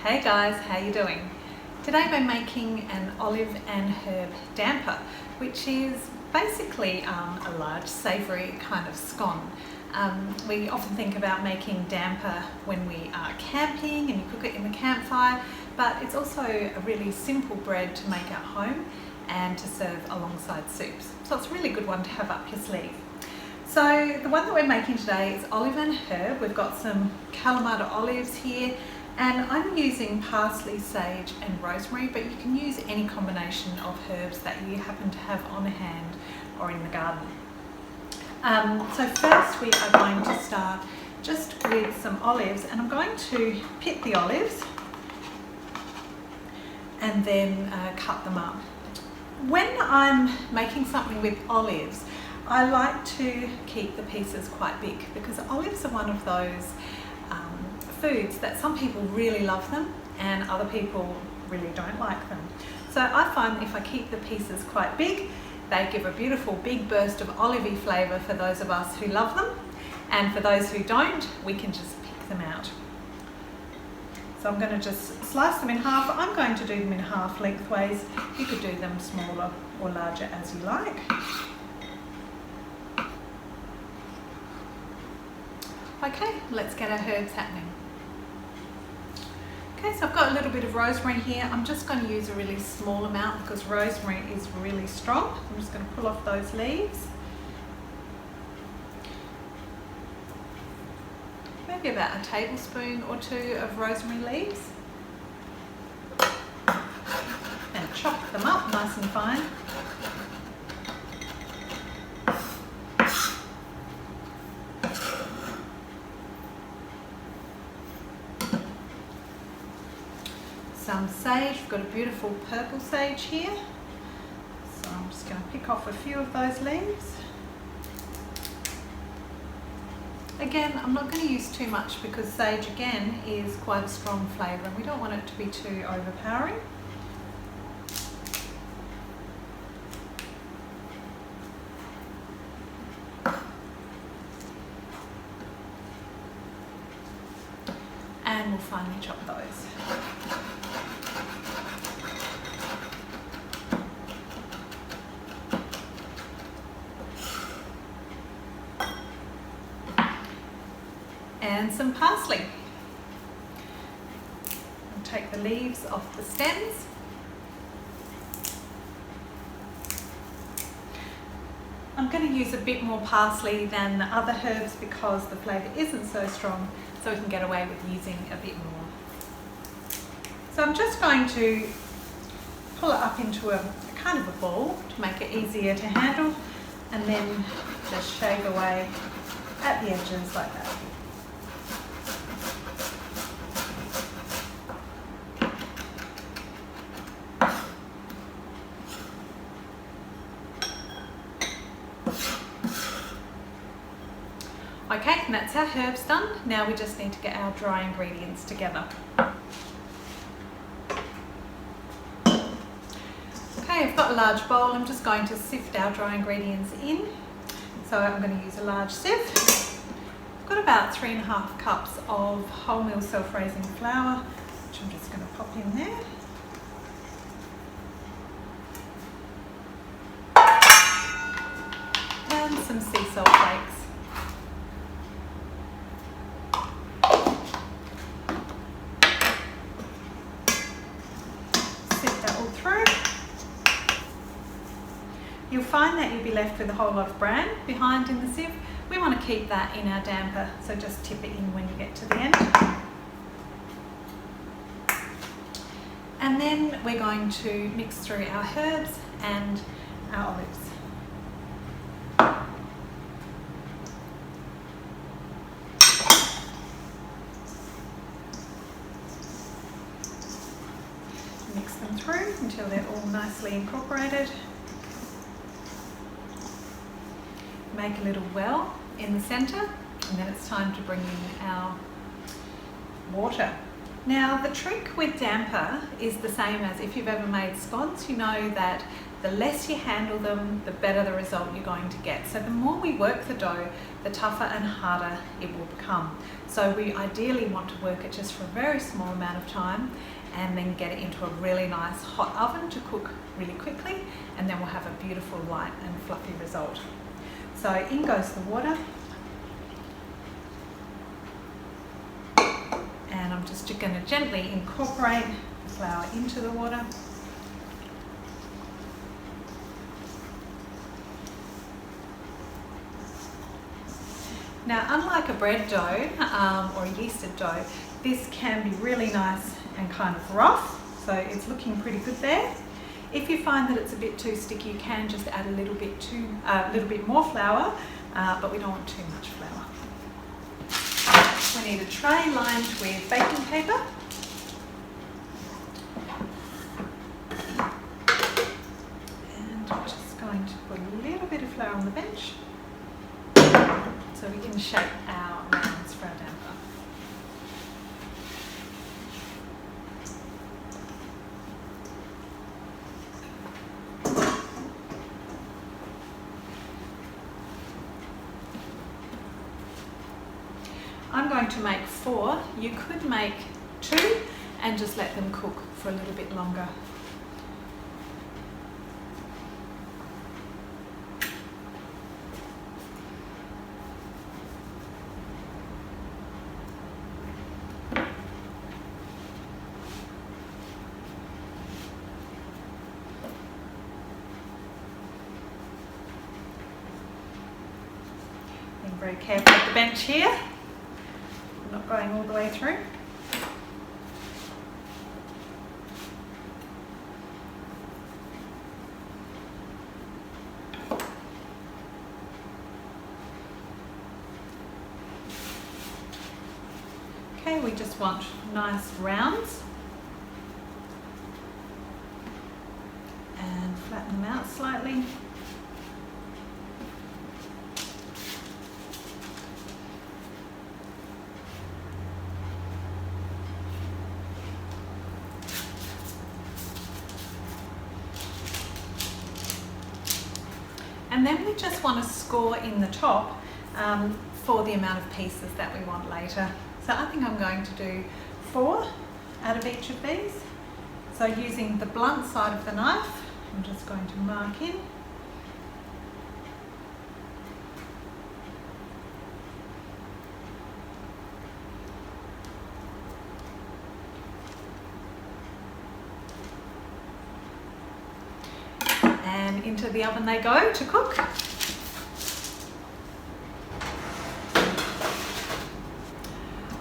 Hey guys, how you doing? Today we're making an olive and herb damper, which is basically a large savoury kind of scone. We often think about making damper when we are camping and you cook it in the campfire, but it's also a really simple bread to make at home and to serve alongside soups. So it's a really good one to have up your sleeve. So the one that we're making today is olive and herb. We've got some Kalamata olives here, and I'm using parsley, sage and rosemary, but you can use any combination of herbs that you happen to have on hand or in the garden. So first we are going to start just with some olives, and I'm going to pit the olives and then cut them up. When I'm making something with olives, I like to keep the pieces quite big because olives are one of those foods that some people really love them and other people really don't like them. So I find if I keep the pieces quite big, they give a beautiful big burst of olivey flavour for those of us who love them, and for those who don't, we can just pick them out. So I'm going to just slice them in half. I'm going to do them in half lengthways. You could do them smaller or larger as you like. Okay, let's get our herbs happening. Okay, so I've got a little bit of rosemary here. I'm just going to use a really small amount because rosemary is really strong. I'm just going to pull off those leaves. Maybe about a tablespoon or two of rosemary leaves. And chop them up nice and fine. Some sage. We've got a beautiful purple sage here, so I'm just going to pick off a few of those leaves. Again, I'm not going to use too much because sage again is quite a strong flavour and we don't want it to be too overpowering. And we'll finely chop those. And some parsley. I'll take the leaves off the stems. I'm going to use a bit more parsley than the other herbs because the flavour isn't so strong, so we can get away with using a bit more. So I'm just going to pull it up into a kind of a ball to make it easier to handle, and then just shave away at the edges like that. Okay, and that's our herbs done. Now we just need to get our dry ingredients together. Okay, I've got a large bowl. I'm just going to sift our dry ingredients in. So I'm going to use a large sieve. I've got about 3.5 cups of wholemeal self-raising flour, which I'm just going to pop in there. And some sea salt flakes. You'll find that you'll be left with a whole lot of bran behind in the sieve. We want to keep that in our damper, so just tip it in when you get to the end. And then we're going to mix through our herbs and our olives. Mix them through until they're all nicely incorporated. Make a little well in the centre, and then it's time to bring in our water. Now the trick with damper is the same as if you've ever made scones. You know that the less you handle them, the better the result you're going to get. So the more we work the dough, the tougher and harder it will become. So we ideally want to work it just for a very small amount of time and then get it into a really nice hot oven to cook really quickly, and then we'll have a beautiful light and fluffy result. So in goes the water. And I'm just going to gently incorporate the flour into the water. Now, unlike a bread dough or a yeasted dough, this can be really nice and kind of rough, so it's looking pretty good there. If you find that it's a bit too sticky, you can just add a little bit more flour, but we don't want too much flour. We need a tray lined with baking paper. And I'm just going to put a little bit of flour on the bench so we can shape our rounds for our damper. I'm going to make 4. You could make 2 and just let them cook for a little bit longer. Being very careful with the bench here. Not going all the way through. Okay, we just want nice rounds and flatten them out slightly. And then we just want to score in the top for the amount of pieces that we want later. So I think I'm going to do 4 out of each of these. So using the blunt side of the knife, I'm just going to mark in. And into the oven they go to cook.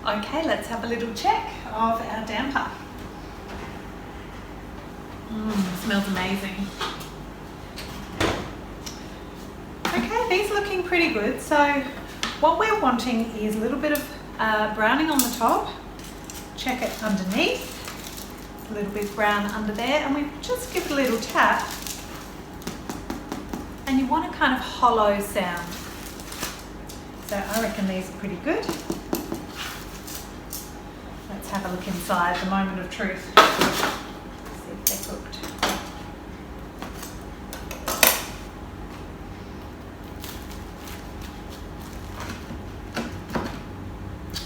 Okay, let's have a little check of our damper. Smells amazing. Okay, these are looking pretty good. So what we're wanting is a little bit of browning on the top. Check it underneath. A little bit brown under there, and we just give it a little tap. And you want a kind of hollow sound. So I reckon these are pretty good. Let's have a look inside, the moment of truth. See if they're cooked.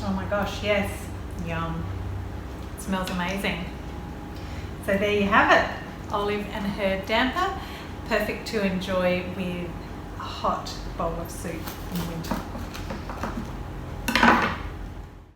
Oh my gosh, yes, yum. It smells amazing. So there you have it, olive and herb damper. Perfect to enjoy with a hot bowl of soup in winter.